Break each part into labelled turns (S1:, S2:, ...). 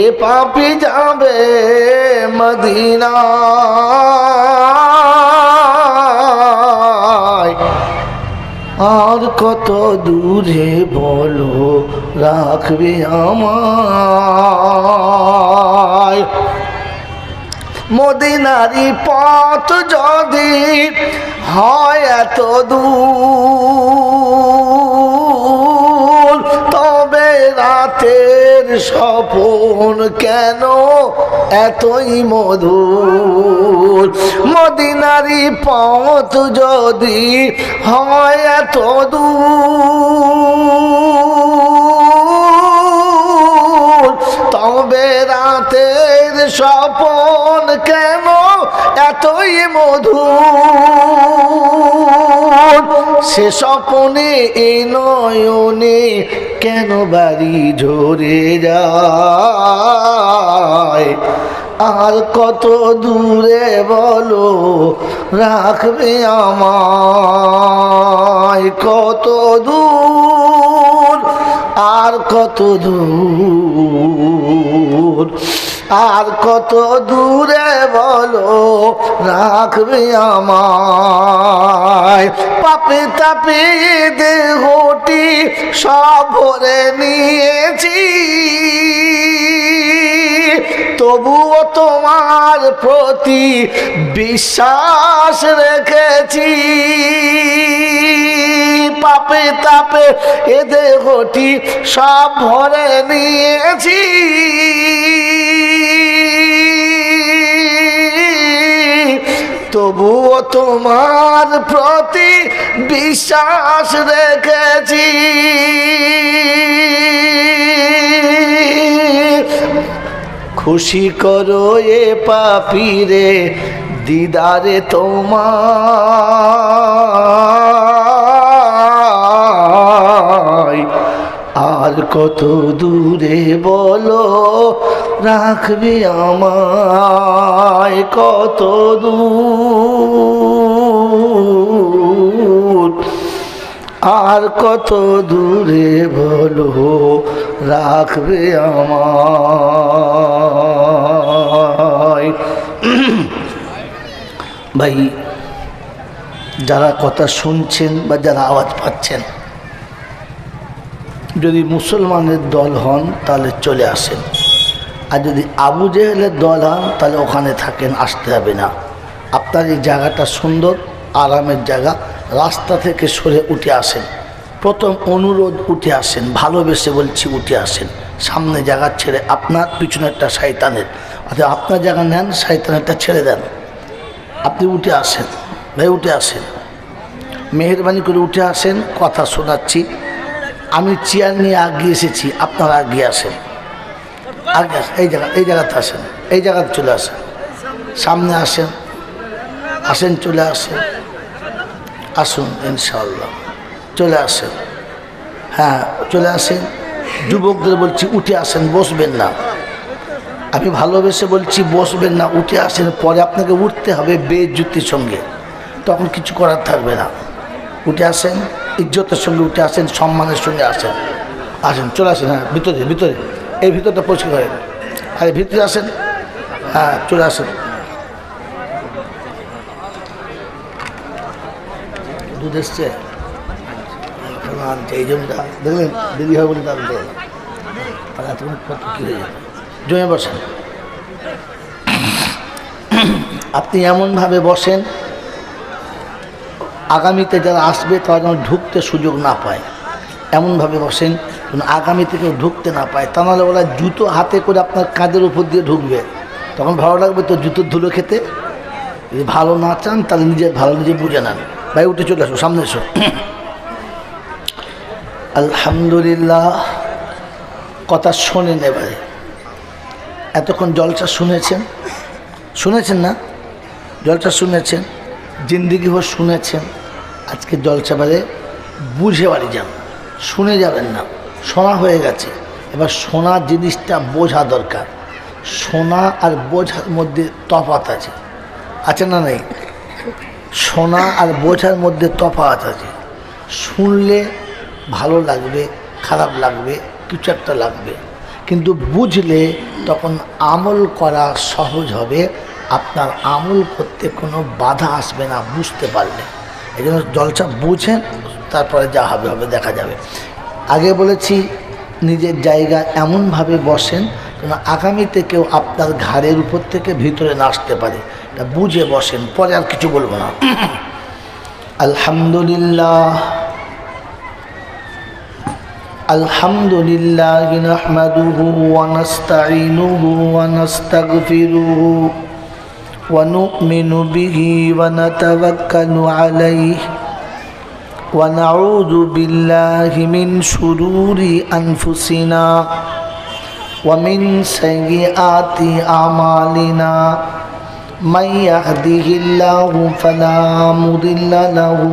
S1: এ পাপী যাবে মদিনায়। আর কত দূরে বলো রাখবে আমায়। মদিনারি পথ যদি হয় এত দূর, তবে রাতের স্বপন কেন এতই মধুর। মদিনারি পথ যদি হয় এত দূর, তবে রাতের স্বপন কেন এতই মধুর। সে স্বপনে এই নয়নে কেন বাড়ি ঝরে যায়। আর কত দূরে বলো রাখবে আমায়। কত দূর, আর কত দূর, আর কত দূরে বলো রাখবে আমায়। পাপে তাপে দেহটি সব ভরে নিয়েছি, তবুও তোমার প্রতি বিশ্বাস রেখেছি। পাপে তাপে এ দেহটি সব ভরে নিয়েছি, তবুও তোমার প্রতি বিশ্বাস রেখেছি। খুশি করো এ পাপীরে দিদারে তোমায়। আর কত দূরে বলো রাখবে আমায়। কত দূর, আর কত দূরে বলো রাখবে আমায়। ভাই, যারা কথা শুনছেন বা যারা আওয়াজ পাচ্ছেন, যদি মুসলমানের দল হন তাহলে চলে আসেন, আর যদি আবু জেহেলের দল হন তাহলে ওখানে থাকেন, আসতে হবে না। আপনার এই জায়গাটা সুন্দর, আরামের জায়গা, রাস্তা থেকে সরে উঠে আসেন। প্রথম অনুরোধ, উঠে আসেন, ভালোবেসে বলছি উঠে আসেন। সামনে জায়গা ছেড়ে, আপনার পিছনেরটা শয়তানের, অর্থাৎ আপনার জায়গা নেন, শয়তানেরটা ছেড়ে দেন। আপনি উঠে আসেন ভাই, উঠে আসেন, মেহেরবানি করে উঠে আসেন। কথা শোনাচ্ছি, আমি চেয়ার নিয়ে আগিয়ে এসেছি, আপনারা আগিয়ে আসেন, আগে এই জায়গাতে আসেন, এই জায়গাতে চলে আসেন, সামনে আসেন, আসেন, চলে আসেন, আসুন ইনশাআল্লাহ, চলে আসেন। হ্যাঁ, চলে আসেন। যুবকদের বলছি উঠে আসেন, বসবেন না। আমি ভালোবেসে বলছি বসবেন না, উঠে আসেন। পরে আপনাকে উঠতে হবে বেইজ্জতির সঙ্গে, তখন কিছু করার থাকবে না। উঠে আসেন, ইজ্জতের সঙ্গে উঠে আসেন, সম্মানের সঙ্গে আসেন। আসেন, চলে আসেন। হ্যাঁ, ভিতরে ভিতরে, এই ভিতরটা পরিষ্কার করেন। আরে ভিতরে আসেন, হ্যাঁ চলে আসেন। দুধ এসছে, এই জমিটা দেখলেন দেরি হয় বলে তাহলে এতক্ষণ কী হয়ে যাবে। জমে বসেন, আপনি এমনভাবে বসেন আগামীতে যারা আসবে তারা যেন ঢুকতে সুযোগ না পায়। এমনভাবে বসেন যেন আগামীতে কেউ ঢুকতে না পায়। তা নাহলে ওরা জুতো হাতে করে আপনার কাঁধের উপর দিয়ে ঢুকবে, তখন ভালো লাগবে তো জুতোর ধুলো খেতে। যদি ভালো না চান তাহলে ভালো নিজে বুঝে নেন। ভাই উঠে চলে আসো, সামনে এসো। আলহামদুলিল্লাহ, কথা শোনেন এবারে। এতক্ষণ জলসা শুনেছেন না? জলসা শুনেছেন, জিন্দিগি ভর শুনেছেন। আজকে জলসা বারে বুঝে বাড়ি যান, শুনে যাবেন না। শোনা হয়ে গেছে, এবার শোনা জিনিসটা বোঝা দরকার। শোনা আর বোঝার মধ্যে তফাৎ আছে না নেই? শোনা আর বোঝার মধ্যে তফাৎ আছে। শুনলে ভালো লাগবে, খারাপ লাগবে, কিছু একটা লাগবে, কিন্তু বুঝলে তখন আমল করা সহজ হবে, আপনার আমল করতে কোনো বাধা আসবে না বুঝতে পারলে। এই জন্য জলসা বুঝেন, তারপরে যা হবে হবে দেখা যাবে। আগে বলেছি নিজের জায়গা এমনভাবে বসেন যেন আগামীতে কেউ আপনার ঘাড়ের উপর থেকে ভিতরে না আসতে পারে, এটা বুঝে বসেন, পরে আর কিছু বলবো না। আলহামদুলিল্লাহ আলহামদুলিল্লাহ নাহমাদুহু ওয়া নাস্তাঈনুহু ওয়া নাস্তাগফিরুহু ওয়া নু'মিনু বিহি ওয়া নাতাওয়াক্কালু আলাইহি ওয়া নাউযু বিল্লাহি মিন শুরুরি আনফুসিনা ওয়া মিন সাইয়্যাতি আমালিনা মান ইয়াহদিহিল্লাহু ফালা মুদিল্লা লাহু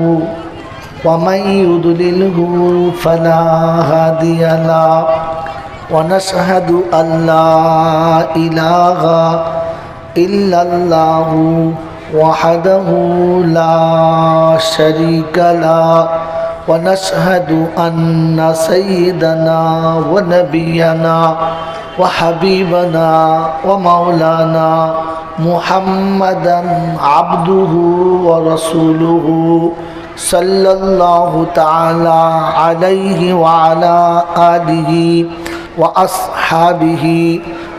S1: ومن يضلله فلا هادي له ونشهد أن لا إله إلا الله وحده لا شريك له ونشهد أن سيدنا ونبينا وحبيبنا ومولانا محمدا عبده ورسوله صلى الله تعالى عليه وعلى آله وأصحابه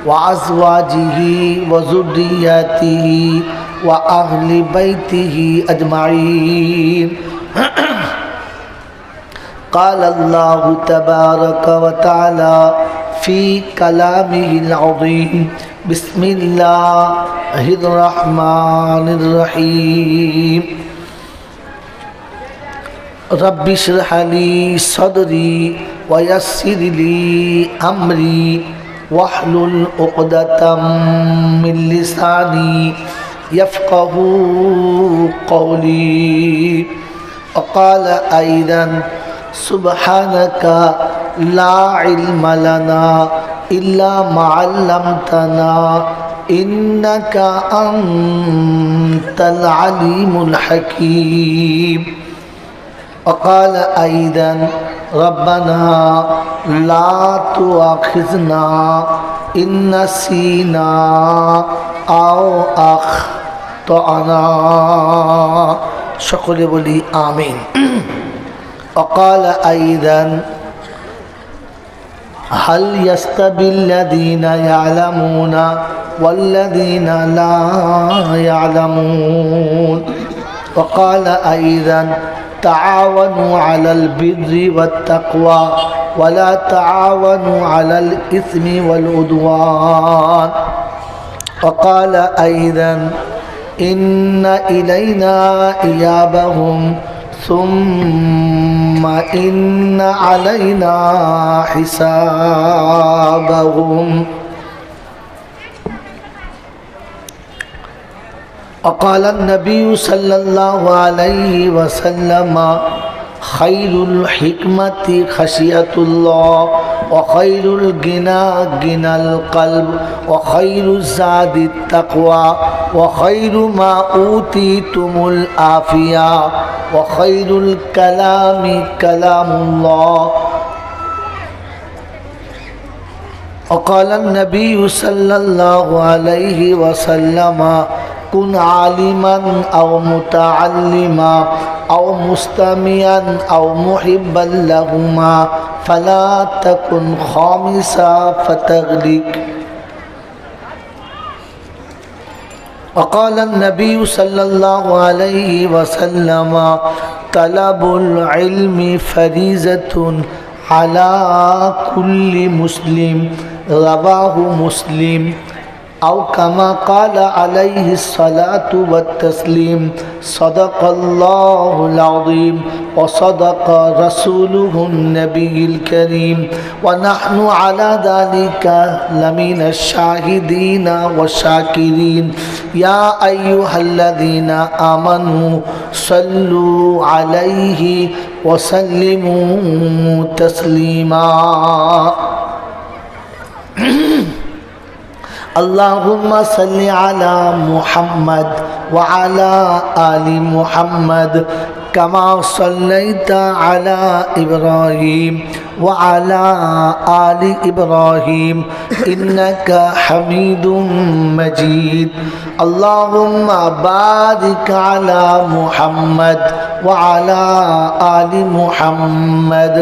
S1: وأزواجه وذرياته وأهل بيته أجمعين. قال الله تبارك وتعالى في كلامه العظيم بسم الله الرحمن الرحيم رب اشرح لي صدري ويسر لي أمري واحلل عقدة من لساني يفقه قولي. وقال أيضا سبحانك لا علم لنا إلا ما علمتنا إنك أنت العليم الحكيم. وقال أيضا ربنا لا تؤاخذنا إن نسينا أو أخطأنا. সকলে বলি আমিন. وقال أيضا هل يستوي الذين يعلمون والذين لا يعلمون. وقال أيضا تعاونوا على البر والتقوى ولا تعاونوا على الإثم والعدوان. وقال أيضا إن إلينا إيابهم ثم إن علينا حسابهم. وقال النبي صلى الله عليه وسلم خير الحكمة خشية الله وخير الغنى غنى القلب وخير الزاد التقوى وخير ما أوتيتم العافية وخير الكلام كلام الله. وقال النبي صلى الله عليه وسلم كن عالما أو متعلما أو مستمعا أو محبا لهما فلا تكن خامسا فتغلق. وقال النبي صلى الله عليه وسلم طلب العلم فريضة على كل مسلم رواه مسلم. أو كما قال عليه الصلاة والتسليم صدق الله العظيم وصدق رسوله النبي الكريم ونحن على ذلك لمن الشاهدين والشاكرين. يا أيها الذين آمنوا صلوا عليه وسلموا تسليما. اللهم صل على محمد وعلى آل محمد كما صليت على إبراهيم وعلى آل إبراهيم إنك حميد مجيد اللهم بارك على محمد وعلى آل محمد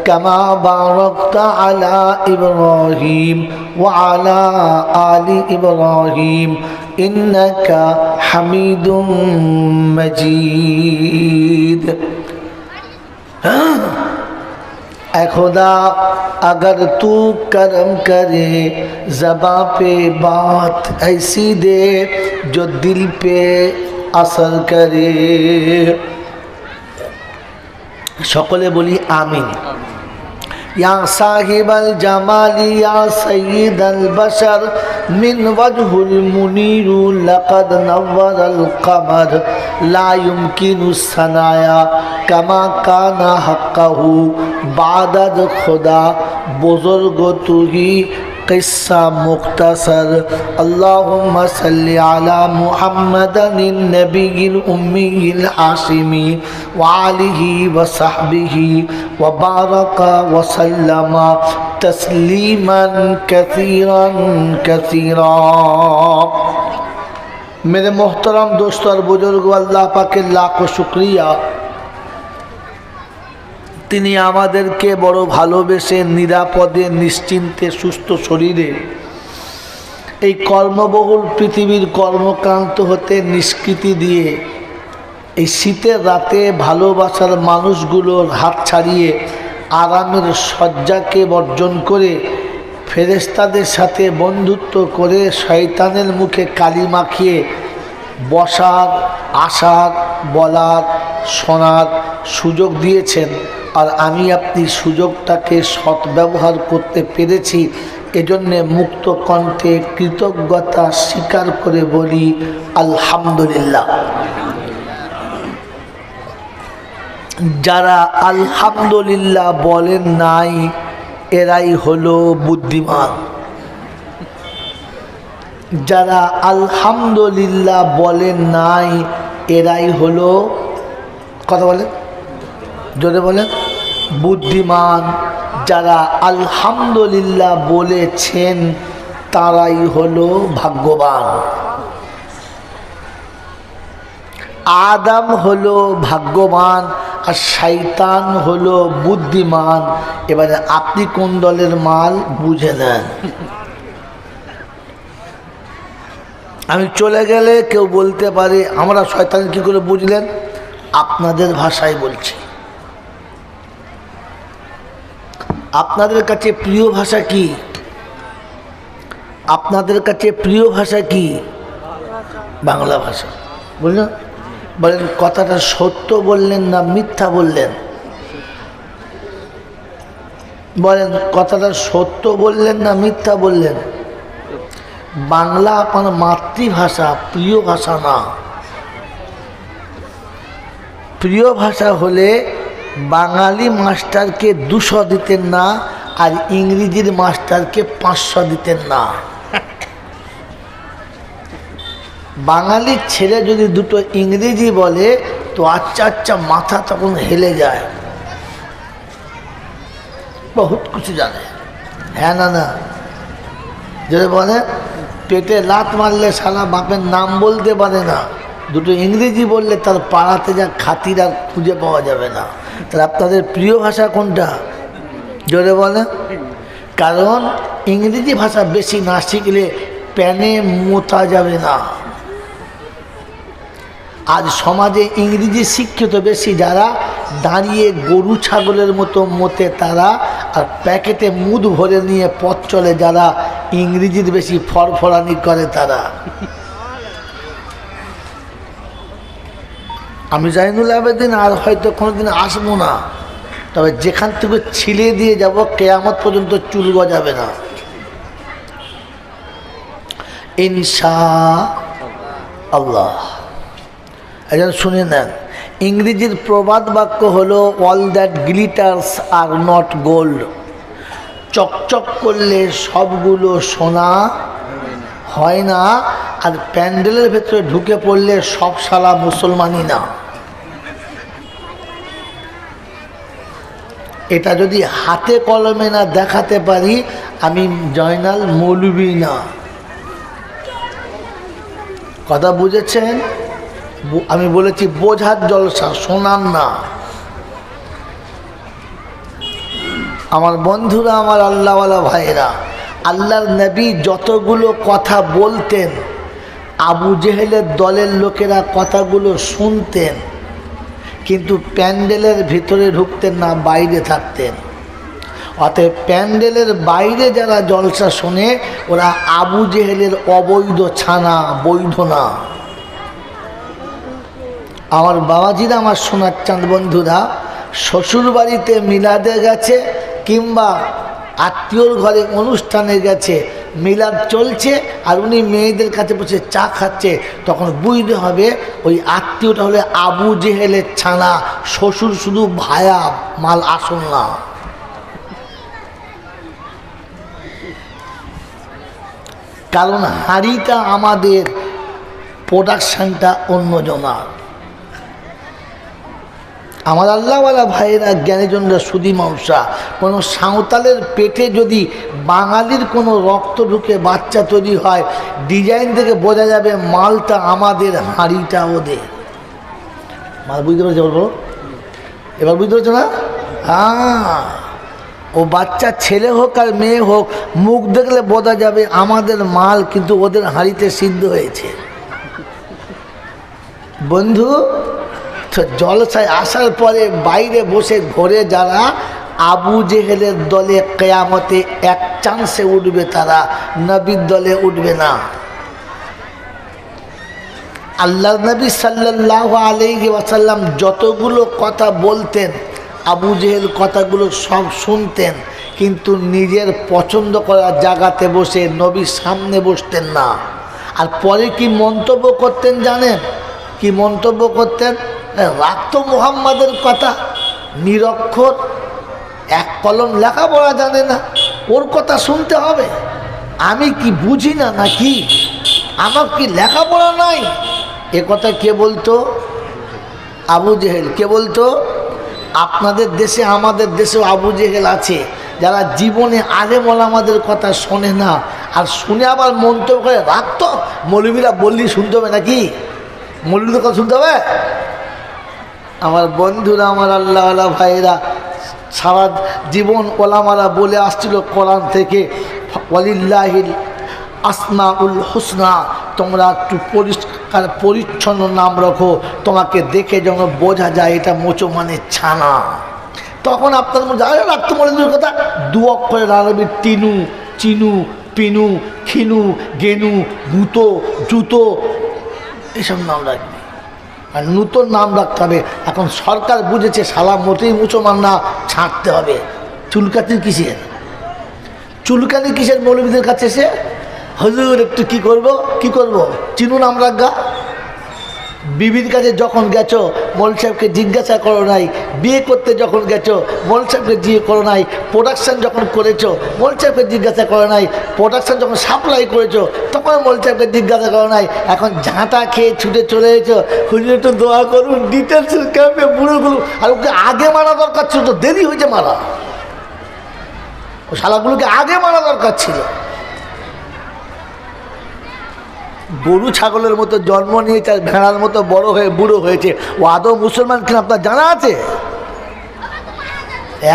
S1: كما باركت على إبراهيم وعلى آل إبراهيم إنك حميد مجيد ऐ खुदा अगर तू करम करे ज़बां पे बात ऐसी दे जो दिल पे असर करे সকলে বলি আমিন या साहिब अल जमाली या सय्यद अल बशर मिन वजहुल मुनीर लक़द नव्वर अल क़मर ला युमकिनु सनाया कमा काना हक़्क़हु बादद खुदा बुज़ुर्ग तू ही किस्सा मुख्तसर अल्लाहुम्मा सल्लि अला मुहम्मदिन नबिय्यिल उम्मिय्यिल हाशिमी व आलिहि व सहबिहि व बारका व सल्लमा तस्लीमन कसीरन कसीरा। मेरे मोहतरम दोस्तों और बुजुर्ग, अल्लाह पाक के लाखों शुक्रिया, তিনি আমাদেরকে বড় ভালোবেসে নিরাপদে নিশ্চিন্তে সুস্থ শরীরে এই কর্মবহুল পৃথিবীর কর্মক্রান্ত হতে নিষ্কৃতি দিয়ে এই শীতের রাতে ভালোবাসার মানুষগুলোর হাত ছাড়িয়ে আরামের শয্যাকে বর্জন করে ফেরেশতাদের সাথে বন্ধুত্ব করে শয়তানের মুখে কালি মাখিয়ে বসার, আসার, বলার, শোনার সুযোগ দিয়েছেন। আর আমি আপনি সুযোগটাকে সদ্ব্যবহার করতে পেরেছি, এজন্যে মুক্ত কণ্ঠে কৃতজ্ঞতা স্বীকার করে বলি আলহামদুলিল্লাহ। যারা আলহামদুলিল্লাহ বলেন নাই এরাই হলো বুদ্ধিমান। যারা আলহামদুলিল্লাহ বলেন নাই এরাই হলো, কথা বলেন, জোরে বলেন, বুদ্ধিমান। যারা আলহামদুলিল্লাহ বলেছেন তারাই হলো ভাগ্যবান। আদম হলো ভাগ্যবান আর শয়তান হলো বুদ্ধিমান। এবারে আপনি কোন দলের মাল বুঝে নেন। আমি চলে গেলে কেউ বলতে পারে আমরা শয়তান কি করে বুঝলেন? আপনাদের ভাষায় বলছি। আপনাদের কাছে প্রিয় ভাষা কি? আপনাদের কাছে প্রিয় ভাষা কি? বাংলা ভাষা। বুঝলেন? বলেন কথাটা সত্য বললেন না মিথ্যা বললেন? বলেন কথাটা সত্য বললেন না মিথ্যা বললেন? বাংলা আপনার মাতৃভাষা, প্রিয় ভাষা না। প্রিয় ভাষা হলে বাঙালি মাস্টারকে 200 দিতেন না আর ইংরেজির মাস্টারকে 500 দিতেন না। বাঙালির ছেলে যদি দুটো ইংরেজি বলে তো আচ্ছা আচ্ছা মাথা তখন হেলে যায়, বহুত কিছু জানে। হ্যাঁ না না, যদি বলে পেটে লাত মারলে সারা বাপের নাম বলতে পারে না, দুটো ইংরেজি বললে তার পাড়াতে যা খাতির আর খুঁজে পাওয়া যাবে না। তাহলে আপনাদের প্রিয় ভাষা কোনটা? জোরে বলে। কারণ ইংরেজি ভাষা বেশি না শিখলে প্যানে মোতা যাবে না। আজ সমাজে ইংরেজি শিক্ষিত বেশি যারা, দাঁড়িয়ে গরু ছাগলের মতো মতে তারা, আর প্যাকেটে মুদ ভরে নিয়ে পথ চলে যারা, ইংরেজির বেশি ফরফরানি করে তারা। আমি জাইনুল আবেদিন আর হয়তো কোনোদিন আসবো না, তবে যেখান থেকে ছিলে দিয়ে যাব কিয়ামত পর্যন্ত চুল গজাবে না ইনশাআল্লাহ। একজন শুনে নেন, ইংরেজির প্রবাদ বাক্য হলো all that glitters are not gold. চকচক করলে সবগুলো সোনা হয় না, আর প্যান্ডেলের ভেতরে ঢুকে পড়লে সব শালা মুসলমানই না। এটা যদি হাতে কলমে না দেখাতে পারি আমি জয়নাল মৌলবী না। কথা বুঝেছেন? আমি বলেছি বোঝার জলসা, শোনার না। আমার বন্ধুরা, আমার আল্লাহওয়ালা ভাইরা, আল্লাহর নবী যতগুলো কথা বলতেন আবু জেহেলের দলের লোকেরা কথাগুলো শুনতেন, কিন্তু প্যান্ডেলের ভিতরে ঢুকতেন না, বাইরে থাকতেন। অতএব প্যান্ডেলের বাইরে যারা জলসা শোনে ওরা আবু জেহেলের অবৈধ ছানা, বৈধ না। আমার বাবাজিরা, আমার সোনার চাঁদ বন্ধুরা, শ্বশুর বাড়িতে মিলাদে গেছে কিংবা আত্মীয়র ঘরে অনুষ্ঠানে গেছে, মিলাদ চলছে আর উনি মেয়েদের কাছে বসে চা খাচ্ছে, তখন বুঝতে হবে ওই আত্মীয়টা হলে আবু জেহেলের ছানা, শ্বশুর শুধু ভায়া, মাল আসল না। কারণ হাঁড়িটা আমাদের, প্রোডাকশানটা অন্যজনার। আমার আল্লাহওয়ালা ভাইয়েরা, জ্ঞানীজনরা, সুধী মাংসা, কোনো সাঁওতালের পেটে যদি বাঙালির কোনো রক্ত ঢুকে বাচ্চা তৈরি হয়, ডিজাইন থেকে বোঝা যাবে মালটা আমাদের, হাঁড়িটা ওদের। মাল বুঝতে পেরেছে? বলবো এবার বুঝতে পেরেছো না? হ্যাঁ, ও বাচ্চা ছেলে হোক আর মেয়ে হোক, মুখ দেখলে বোঝা যাবে আমাদের মাল, কিন্তু ওদের হাঁড়িতে সিদ্ধ হয়েছে। বন্ধু, জলসায় আসার পরে বাইরে বসে ঘরে যারা আবু জেহেলের দলে কিয়ামতে এক চান্সে উঠবে, তারা নবীর দলে উঠবে না। আল্লাহর নবী সাল্লাল্লাহু আলাইহি ওয়াসাল্লাম যতগুলো কথা বলতেন আবু জেহেল কথাগুলো সব শুনতেন, কিন্তু নিজের পছন্দ করা জায়গাতে বসে নবীর সামনে বসতেন না। আর পরে কি মন্তব্য করতেন জানেন? কি মন্তব্য করতেন? রাখতো মুহাম্মাদের কথা, নিরক্ষর, এক কলম লেখাপড়া জানে না, ওর কথা শুনতে হবে? আমি কি বুঝি না নাকি? আমার কি লেখাপড়া নাই? এ কথা কে বলতো? আবু জেহেল। কে বলতো? আপনাদের দেশে, আমাদের দেশেও আবু জেহেল আছে, যারা জীবনে আলেম ওলামাদের কথা শোনে না, আর শুনে আবার মন্তব্য করে। রাখতো মৌলবীরা বললেই শুনতে হবে নাকি? মৌলবীদের কথা শুনতে হবে? আমার বন্ধুরা, আমার আল্লাহওয়ালা ভাইরা, সারা জীবন ওলামারা বলে আসছিল কোরআন থেকে, ওয়ালিল্লাহিল আসমাউল হুসনা, তোমরা একটু পরিষ্কার পরিচ্ছন্ন নাম রাখো, তোমাকে দেখে যেন বোঝা যায় এটা মোচো মানে ছানা। তখন আপনার মধ্যে রাখতো মৌলবীর কথা, দু অক্ষরের আরবি তিনু, চিনু, পিনু, খিনু, গেনু, গুতো, জুতো, এসব নাম রাখবে। আর নূতন নাম রাখতে হবে। এখন সরকার বুঝেছে শালা মোটেই মুসলমান না, ছাড়তে হবে। চুলকানি কিসের? চুলকানি কিসের মৌলবীদের কাছে? এসে হুজুর একটু কি করব, কি করব, চিনু নাম রাখা। বিবির কাছে যখন গেছো মৌলভী সাহেবকে জিজ্ঞাসা করো নাই, বিয়ে করতে যখন গেছো মৌলভী সাহেবকে জিজ্ঞেস করো নাই, প্রোডাকশান যখন করেছো মৌলভী সাহেবকে জিজ্ঞাসা করো নাই, প্রোডাকশান যখন সাপ্লাই করেছো তখন মৌলভী সাহেবকে জিজ্ঞাসা করো নাই। এখন ঝাঁটা খেয়ে ছুটে চলে এসেছো, হুজুর একটু দোয়া করুন, ডিটেলসের ক্যাম্পে বুড়ো করুন। আর ওকে আগে মারা দরকার ছিল, তো দেরি হয়েছে মারা। ও শালাগুলোকে আগে মারা দরকার ছিল। গরু ছাগলের মতো জন্ম নিয়েছে আর ভেড়ার মতো বড় হয়ে বুড়ো হয়েছে, ও আদৌ মুসলমান কিনা আপনার জানা আছে?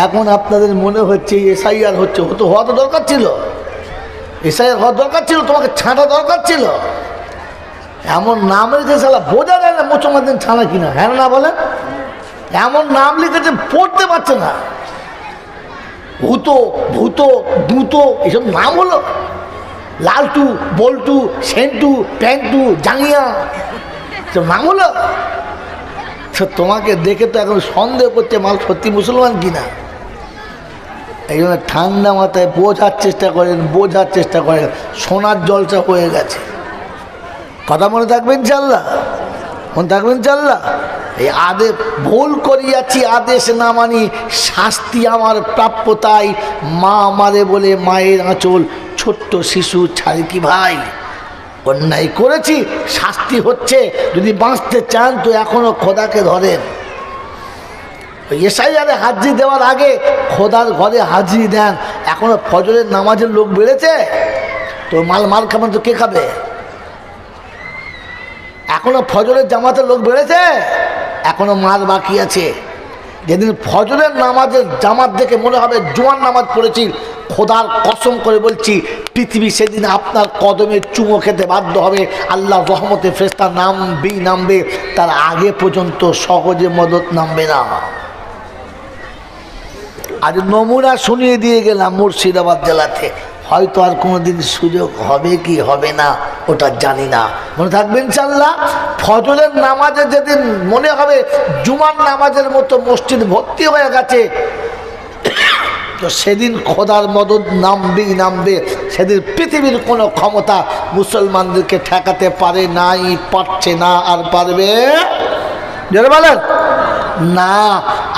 S1: এখন আপনাদের মনে হচ্ছে এসআইআর হচ্ছে, হতো হওয়া তো দরকার ছিল, এসআইআর হওয়ার দরকার ছিল, তোমাকে ছাঁটা দরকার ছিল। এমন নাম রেখে শালা বোঝা যায় না মুসলমানদের ছানা কিনা, হ্যাঁ না বলেন? এমন নাম লিখেছে পড়তে পারছে না, ভূতো, ভূতো, দুতো, এসব নাম হলো। লালটু, বল্টু, সেন্টু, প্যান্টু, জাঙ্গিয়া, সব নাম হলো। তোমাকে দেখে তো এখন সন্দেহ করছে মাল সত্যি মুসলমান কিনা। এই জন্য ঠান্ডা মাথায় বোঝার চেষ্টা করেন, বোঝার চেষ্টা করেন। সোনার জলসা হয়ে গেছে, কথা মনে থাকবেন ইনশাল্লাহ, মনে থাকবেন ইনশাল্লাহ। এই আদেশ ভুল করিয়াছি, আদেশ না মানি, শাস্তি আমার প্রাপ্য তাই। মা আমারে বলে মায়ের আঁচল, ছোট্ট শিশু ছাড়ি কি ভাই। অন্যায় করেছি, শাস্তি হচ্ছে। যদি বাঁচতে চান তো এখনো খোদাকে ধরেন। এসআইআরে হাজিরি দেওয়ার আগে খোদার ঘরে হাজিরি দেন। এখনো ফজরের নামাজের লোক বেড়েছে তো মাল খাবেন তো কে খাবে? এখনো ফজরের জামাতের লোক বেড়েছে, এখনো মাল বাকি আছে। যেদিন ফজরের নামাজের জামাত দেখে মনে হবে জুমার নামাজ পড়েছি, খোদার কসম করে বলছি পৃথিবী সেদিন আপনার কদমে চুমো খেতে বাধ্য হবে। আল্লাহ রহমতে ফেরেশতা নামবে, তার আগে পর্যন্ত সহজে মদত নামবে না। আজ নমুনা শুনিয়ে দিয়ে গেলাম মুর্শিদাবাদ জেলাতে, হয়তো আর কোনোদিন সুযোগ হবে কি হবে না ওটা জানি না। মনে থাকবে ইনশাআল্লাহ, ফজরের নামাজে যেদিন মনে হবে জুমার নামাজের মতো মসজিদ ভর্তি হয়ে গেছে, তো সেদিন খোদার মদদ নামবে। সেদিন পৃথিবীর কোনো ক্ষমতা মুসলমানদেরকে ঠেকাতে পারে নাই, পারছে না, আর পারবে যারা বলেন না।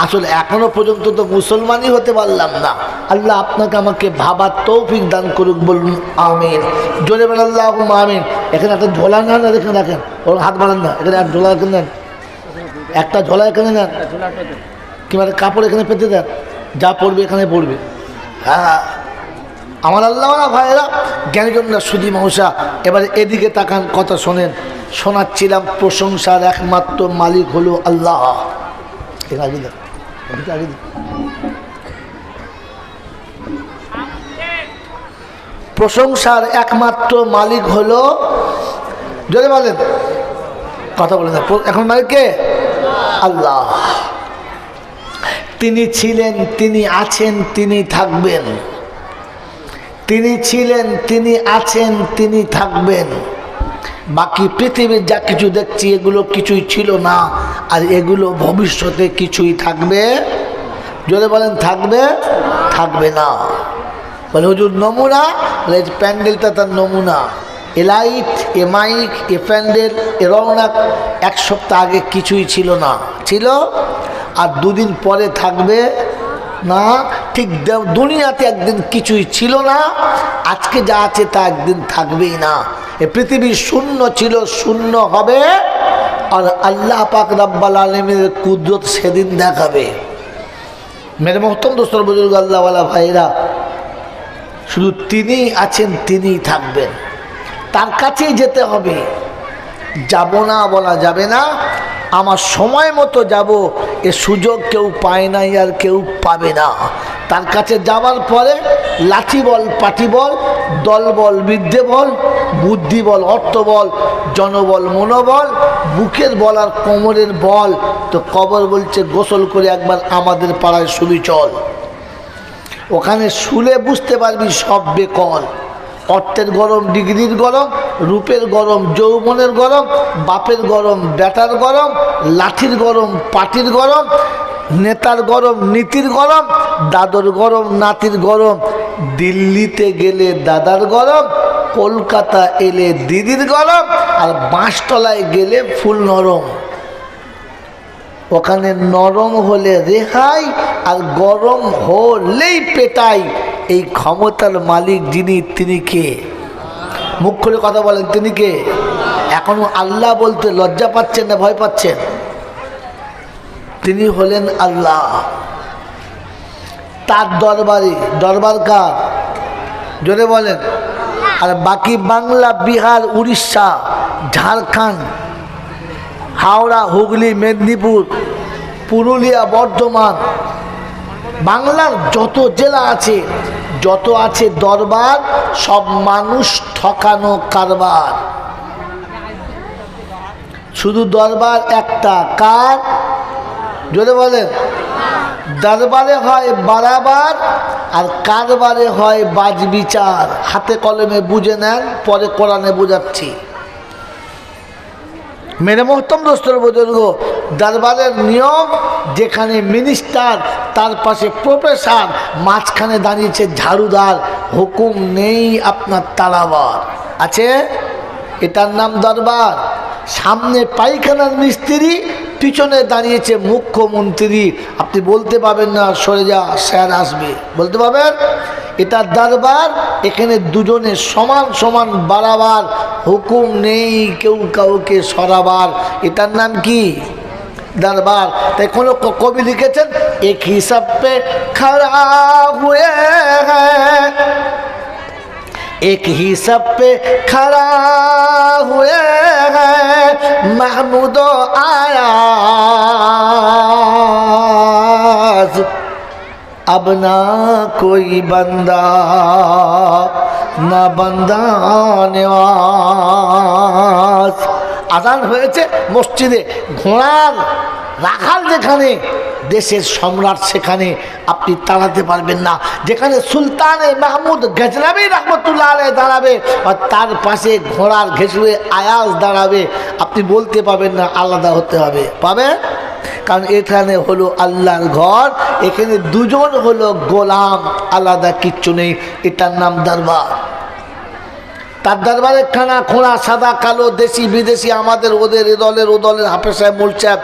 S1: আসলে এখনো পর্যন্ত তো মুসলমানই হতে পারলাম না। আল্লাহ আপনাকে আমাকে ভাবার তৌফিক দান করুক, বলুন আমিন। জোরে বলেন আল্লাহুম্মা আমিন। এখানে একটা ঝোলা নেন, এখানে রাখেন, ওর হাত বাড়ান না, এখানে এক ঝোলা এখানে নেন, একটা ঝোলা এখানে নেন, কিংবা কাপড় এখানে পেতে দেন, যা পড়বে এখানে পড়বে। হ্যাঁ আমার আল্লাহ ভাইয়েরা, জ্ঞানীজনরা, সুধী মহসা, এবারে এদিকে তাকান, কথা শোনেন। শোনাচ্ছিলাম প্রশংসার একমাত্র মালিক হলো আল্লাহ। প্রশংসার একমাত্র মালিক হলো, যদি বলেন কথা বলেন এখন মালিক কে? আল্লাহ। তিনি ছিলেন, তিনি আছেন, তিনি থাকবেন। তিনি ছিলেন, তিনি আছেন, তিনি থাকবেন। বাকি পৃথিবীর যা কিছু দেখছি এগুলো কিছুই ছিল না, আর এগুলো ভবিষ্যতে কিছুই থাকবে। যদি বলেন থাকবে, থাকবে না। বলে হুজুর নমুনা, প্যান্ডেলটা তার নমুনা। এ লাইট, এ মাইক, এ প্যান্ডেল, এ রওনাক এক সপ্তাহ আগে কিছুই ছিল না, ছিল আর দুদিন পরে থাকবে না। ঠিক দুনিয়াতে একদিন কিছুই ছিল না, আজকে যা আছে তা একদিন থাকবেই না। এ পৃথিবী শূন্য ছিল, শূন্য হবে, আর আল্লাহ পাক রব্বুল আলামিনের কুদরত সেদিন দেখাবে। মেরে মোহতরম দোস্তর বুজুর্গ আল্লাহওয়ালা ভাইরা, শুধু তিনি আছেন, তিনিই থাকবেন, তার কাছেই যেতে হবে। যাব না বলা যাবে না, আমার সময় মতো যাব এ সুযোগ কেউ পায় নাই, আর কেউ পাবে না। তার কাছে যাওয়ার পরে লাঠি বল, পাটি বল, দল বল, বিদ্যে বল, বুদ্ধি বল, অর্থ বল, জনবল, মনোবল, বুকের বল আর কোমরের বল। তো কবর বলছে গোসল করে একবার আমাদের পাড়ায় শুবি চল। ওখানে শুলে বুঝতে পারবি সব বেকল। অর্থের গরম, ডিগ্রির গরম, রূপের গরম, যৌবনের গরম, বাপের গরম, বেটার গরম, লাঠির গরম, পাটির গরম, নেতার গরম, নীতির গরম, দাদর গরম, নাতির গরম, দিল্লিতে গেলে দাদার গরম, কলকাতা এলে দিদির গরম, আর বাঁশতলায় গেলে ফুল নরম। ওখানে নরম হলে রেহাই, আর গরম হলেই পেটাই। এই ক্ষমতার মালিক যিনি, তিনি কে? মুখ খুলে কথা বলেন, তিনি কে? এখনো আল্লাহ বলতে লজ্জা পাচ্ছেন না ভয় পাচ্ছেন? তিনি হলেন আল্লাহ। তার দরবারে, দরবার কার? জোরে বলেন। আর বাকি বাংলা, বিহার, উড়িষ্যা, ঝাড়খণ্ড, হাওড়া, হুগলি, মেদিনীপুর, পুরুলিয়া, বর্ধমান, বাংলার যত জেলা আছে, যত আছে দরবার, সব মানুষ ঠকানো কারবার। শুধু দরবার একটা, কার? জোরে বলেন। দরবারে হয় বারাবার, আর কারবারে হয় বাজ বিচার। হাতে কলমে বুঝে নেন, পরে কোরআনে বোঝাচ্ছি। মেরে মোহতরম দোস্তর বুজুর্গ, দরবারের নিয়ম, যেখানে মিনিস্টার, তার পাশে প্রফেসর, মাঝখানে দাঁড়িয়েছে ঝাড়ুদার। হুকুম নেই আপনার তালাবার আছে, এটার নাম দরবার। সামনে পায়খানার মিস্ত্রি, পিছনে দাঁড়িয়েছে মুখ্যমন্ত্রী। আপনি বলতে পারবেন না সরে যা, স্যার আসবে, বলতে পারবেন? এটা দরবার, এখানে দুজনে সমান সমান বাড়াবার, হুকুম নেই কেউ কাউকে সরাবার। এটার নাম কি? दरबार। तो कोनो कवि लिखेছেন एक ही सब पे खड़ा हुए हैं, एक ही सब पे खड़ा हुए हैं, महमूद आयाज, अब ना कोई बंदा ना बंदा नेवाज। আজান হয়েছে মসজিদে, ঘোড়ার রাখাল যেখানে, দেশের সম্রাট সেখানে আপনি তাড়াতে পারবেন না। যেখানে সুলতানে মাহমুদ গজনবী রহমতুল্লাহ আলাইহি দাঁড়াবে আর তার পাশে ঘোড়ার ঘেঁষুয়ে আয়াজ দাঁড়াবে, আপনি বলতে পারবেন না, আলাদা হতে হবে। পাবেন? কারণ এখানে হলো আল্লাহর ঘর, এখানে দুজন হলো গোলাম, আলাদা কিচ্ছু নেই। এটার নাম দরবার। তার দরবারে খানা খোঁড়া, সাদা কালো, দেশি বিদেশি, আমাদের ওদের, এ দলের ও দলের, হাফেজ সাহেব, মোল সাহেব,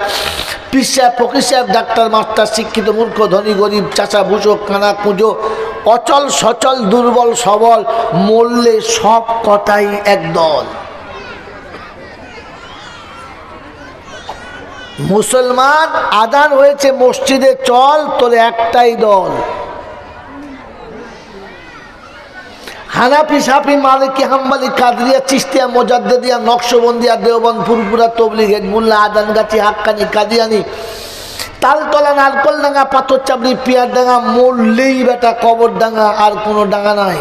S1: পীর সাহেব, ফকির সাহেব, ডাক্তার, মাস্টার, শিক্ষিত, মূর্খ, ধনী, গরিব, চাচা, ভূষক, কানা, কুঁজো, অচল সচল, দুর্বল সবল, মরলে সব কটাই এক দল। মুসলমান আজান হয়েছে মসজিদে, চল, তোর একটাই দল। হানাফি, শাফি, মালিকি, হাম্বলি, কাদরিয়া, চিশতিয়া, মোজাদ্দেদিয়া, নকশবন্দিয়া, দেওবন্দ, ফুরফুরা, তবলিগ, হেজবুল্লাহ, আদানগাছি, হাক্কানি, কাদিয়ানি, তালতলা, নারকলডাঙ্গা, পাথরচাবড়ি, পিয়ারডাঙ্গা, মরলেই বেটা কবরডাঙ্গা, আর কোনো ডাঙ্গা নাই।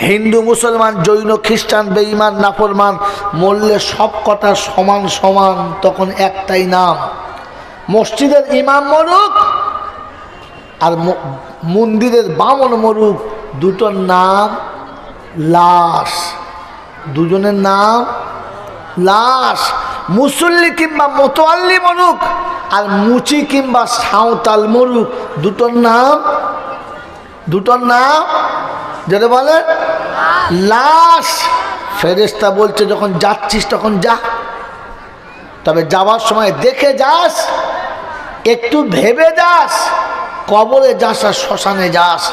S1: হিন্দু, মুসলমান, জৈন, খ্রিস্টান, বেঈমান, নাফরমান, মরলে সব কটা সমান সমান, তখন একটাই নাম। মসজিদের ইমাম মরুক আর মন্দিরের বামন মরুক, দুটোর নাম লাশ, দুজনের নাম লাশ। মুসল্লি কিংবা মোতোয়াল্লি মরুক আর মুচি কিংবা সাঁওতাল মরুক, দুটোর নাম যেটা বলে লাশ। ফেরেশতা বলছে যখন যাচ্ছিস তখন যা, তবে যাওয়ার সময় দেখে যাস, একটু ভেবে যাস। কবরে যাস আর শ্মশানে যাস,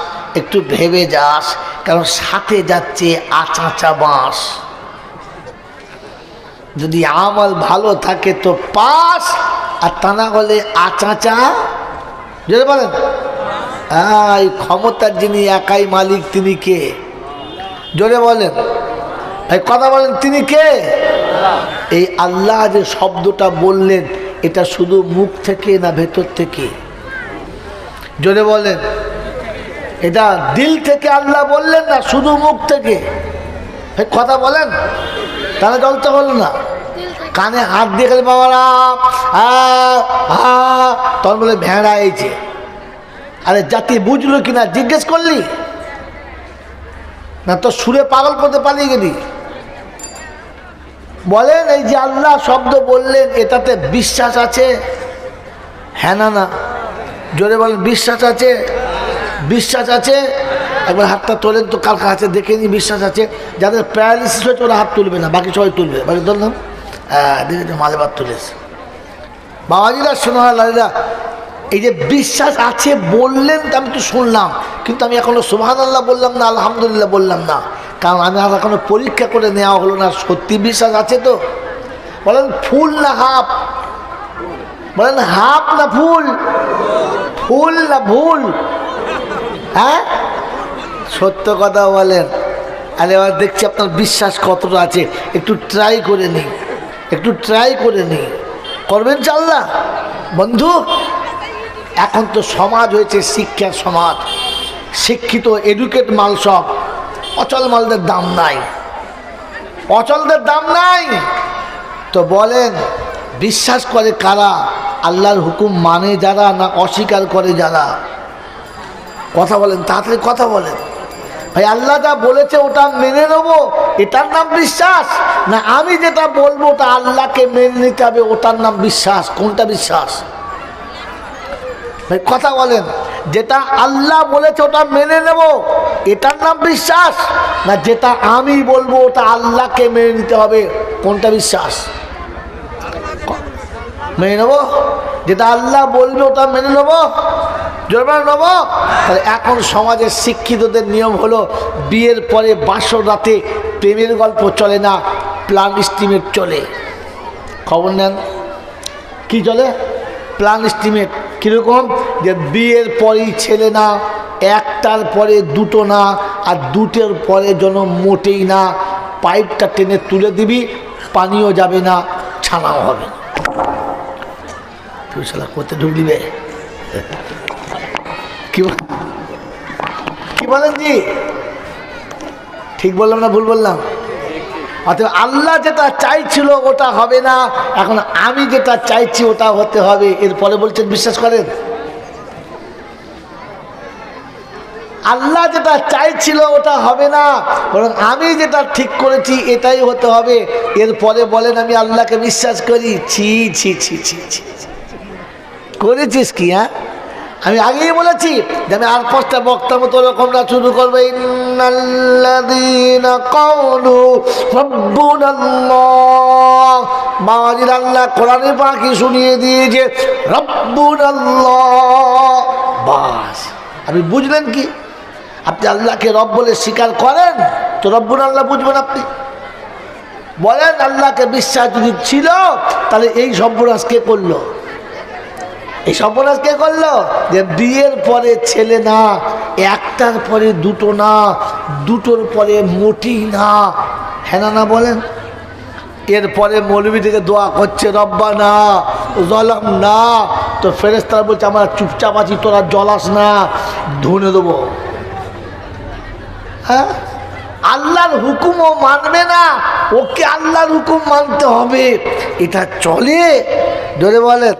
S1: একটু ভেবে যাস, কারণ সাথে যাচ্ছে আচাঁচা বাঁশ। যদি আমল ভালো থাকে তো পাস, আর তা না হলে আচাঁচা। যদি বলেন এই ক্ষমতার যিনি একাই মালিক, তিনি কে? জোরে বলেন, এই কথা বলেন, তিনি কে? এই আল্লাহ যে শব্দটা বললেন, এটা শুধু মুখ থেকে না ভেতর থেকে? জোরে বলেন, এটা দিল থেকে আল্লাহ বললেন না শুধু মুখ থেকে? কথা বলেন, তাহলে জলতে হলো না। কানে হাত দিয়ে গেলে বাবারা তখন বলে ভেড়া এইছে। আরে জাতি বুঝলো কিনা জিজ্ঞেস করলি না? তো সুরে পাগল করতে পালিয়ে গেলি। বলেন, এই যে আল্লাহ শব্দ বললেন, এটাতে বিশ্বাস আছে? হ্যাঁ না না? জোরে বলেন, বিশ্বাস আছে? বিশ্বাস আছে? একবার হাতটা তোলেন তো, কার কাছে দেখে নি বিশ্বাস আছে। যাদের প্যারালিসিস হয়েছে ওরা হাত তুলবে না, বাকি সবাই তুলবে। বাকি ধরলাম, হ্যাঁ দেখেছি মালেবার তুলেছে। বাবাজিরা, সোনারা, এই যে বিশ্বাস আছে বললেন, তো আমি তো শুনলাম, কিন্তু আমি এখনো সুবহানাল্লাহ বললাম না, আলহামদুলিল্লাহ বললাম না, কারণ আমি আর এখনো পরীক্ষা করে নেওয়া হলো না সত্যি বিশ্বাস আছে তো। বলেন ফুল না হাফ? বলেন হাফ না ফুল? ফুল না ভুল? হ্যাঁ, সত্য কথা বলেন। আরে এবার দেখছি আপনার বিশ্বাস কতটা আছে, একটু ট্রাই করে নিই, একটু ট্রাই করে নিই। করবেন চাল্লা বন্ধু? এখন তো সমাজ হয়েছে শিক্ষার সমাজ, শিক্ষিত এডুকেট মাল সব, অচল মালদের দাম নাই, অচলদের দাম নাই। তো বলেন বিশ্বাস করে কারা? আল্লাহর হুকুম মানে যারা, না অস্বীকার করে যারা? কথা বলেন, তাড়াতাড়ি কথা বলেন ভাই। আল্লাহ যা বলেছে ওটা মেনে নেবো, এটার নাম বিশ্বাস? না আমি যেটা বলবো ওটা আল্লাহকে মেনে নিতে হবে, ওটার নাম বিশ্বাস? কোনটা বিশ্বাস ভাই? কথা বলেন, যেটা আল্লাহ বলেছে ওটা মেনে নেব, এটার নাম বিশ্বাস? না যেটা আমি বলবো ওটা আল্লাহকে মেনে নিতে হবে, কোনটা বিশ্বাস? মেনে নেব, যেটা আল্লাহ বলবে ওটা মেনে নেব, জোরবার নেব। তাহলে এখন সমাজের শিক্ষিতদের নিয়ম হলো, বিয়ের পরে বাসর রাতে প্রেমের গল্প চলে না, প্ল্যান স্টিমেট চলে। খবর নেন, কি চলে? Plan estimate. কীরকম? যে বিয়ের পরেই ছেলে না, একটার পরে দুটো না, আর দুটোর পরে যেন মোটেই না। পাইপটা টেনে তুলে দিবি, পানিও যাবে না, ছানাও হবে না। তুই শালা করতে ঢুক দিবে। কি বলেন জি? ঠিক বললাম না ভুল বললাম? অতএব আল্লাহ যেটা চাইছিল ওটা হবে না, এখন আমি যেটা চাইছি ওটা হতে হবে। এরপরে বলছেন বিশ্বাস করেন, আল্লাহ যেটা চাইছিল ওটা হবে না, বরং আমি যেটা ঠিক করেছি এটাই হতে হবে। এরপরে বলেন আমি আল্লাহকে বিশ্বাস করি। ছি ছি ছি ছি ছি, করেছিস কি? হ্যাঁ, আমি আগেই বলেছি যে আমি আর 5টা বক্তার মতো ওরকম না শুরু করবো। ইন্নাল্লাযীনা ক্বালু রাব্বুনাল্লাহ, মাওয়াজির আল্লাহ কোরআনে পাকি শুনিয়ে দিয়েছে রাব্বুনাল্লাহ। বাস, আপনি বুঝলেন কি? আপনি আল্লাহকে রব বলে স্বীকার করেন তো রব্বুনাল্লাহ বুঝবেন। আপনি বলেন আল্লাহকে বিশ্বাস যদি ছিল তাহলে এই সর্বনাশ কে করলো? এই সর্বনাশ কে করলো? যে বিয়ের পরে ছেলে না, একটার পরে দুটো না, দুটোর পরে মোটি না। হ্যাঁ না বলেন? এরপরে মৌলবী থেকে দোয়া করছে রব্বানা যালামনা, তো ফেরেশতারা বলছে আমরা চুপচাপ আছি, তোরা জ্বলাস না, ধুনে দেবো। হ্যাঁ, আল্লাহর হুকুমও মানবে না, ওকে আল্লাহর হুকুম মানতে হবে। এটা চলে? ধরে বলেন।